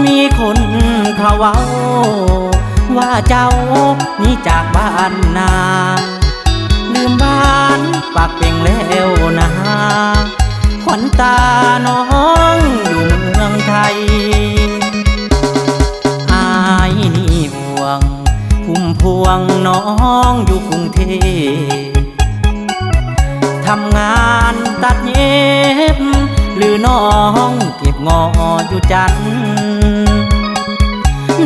มีคนเขาเว้าว่าเจ้านี่จากบ้านนาลืมบ้านปากเป่งแล้วนะขวัญตาน้องอยู่เมืองไทยอายนี่ห่วงพุ่มพวงน้องอยู่กรุงเทพทำงานตัดเย็บหรือน้องเก็บงออยู่จันทร์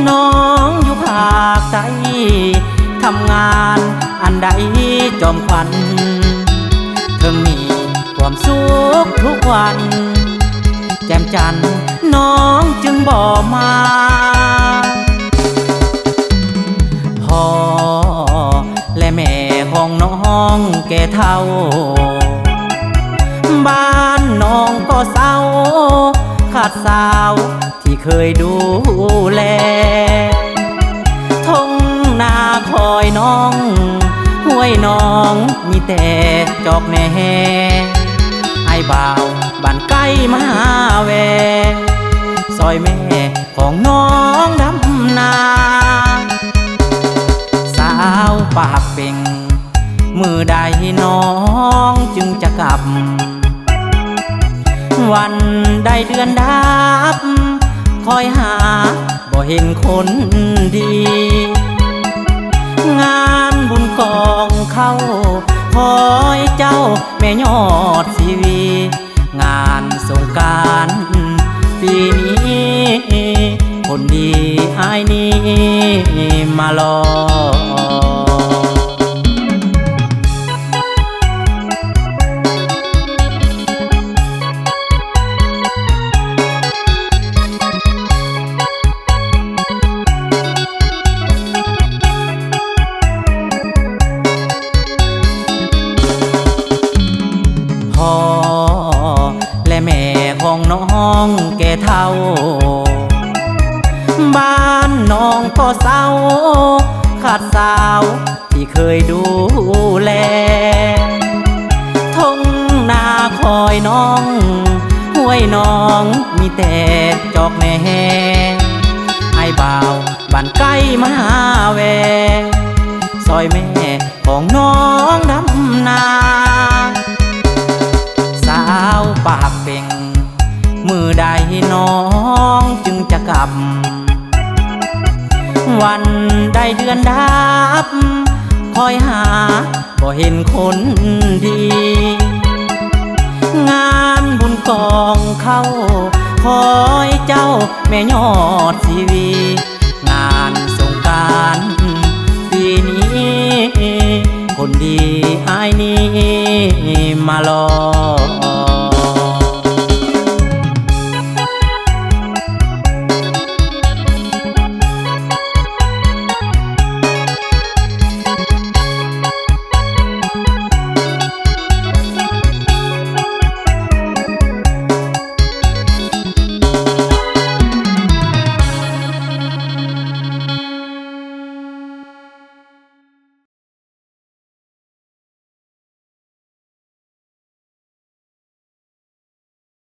น้องอยู่ภาคใต้ทำงานอันใดจอมขวัญเธอมีความสุขทุกวันแจ่มจันทร์น้องจึงบอกมาพ่อและแม่ของน้องแก่เฒ่าบ้านน้องก็เศร้าขาดสาวที่เคยดูแลทงนาคอยน้องห้วยน้องมีแต่จอกแหน่ไอ้บ่าวบ้านใกล้มาหาแวซอยแม่ของน้องดำนาสาวปากเป่งมือใดน้องจึงจะกลับวันได้เดือนดับคอยหาบ่เห็นคนดีงานบุญกองเข้าคอยเจ้าแม่ยอดสีวีงานสงกรานต์ปีนี้คนดีอ้ายนี้มารอพ่อและแม่ของน้องแก่เฒ่าบ้านน้องก็เศร้าขาดสาวที่เคยดูแลทงนาคอยน้องห้วยน้องมีแต่จอกแหน่ไอ้บ่าวบ้านใกล้มาหาแวซอยแม่ของน้องดำนาสาวปากเป่งมือใดน้องจึงจะกลับวันได้เดือนดับคอยหาบ่เห็นคนดีงานบุญกองเข้าคอยเจ้าแม่ยอดสีวีงานสงกรานต์ปีนี้คนดีอ้ายนี้มารอ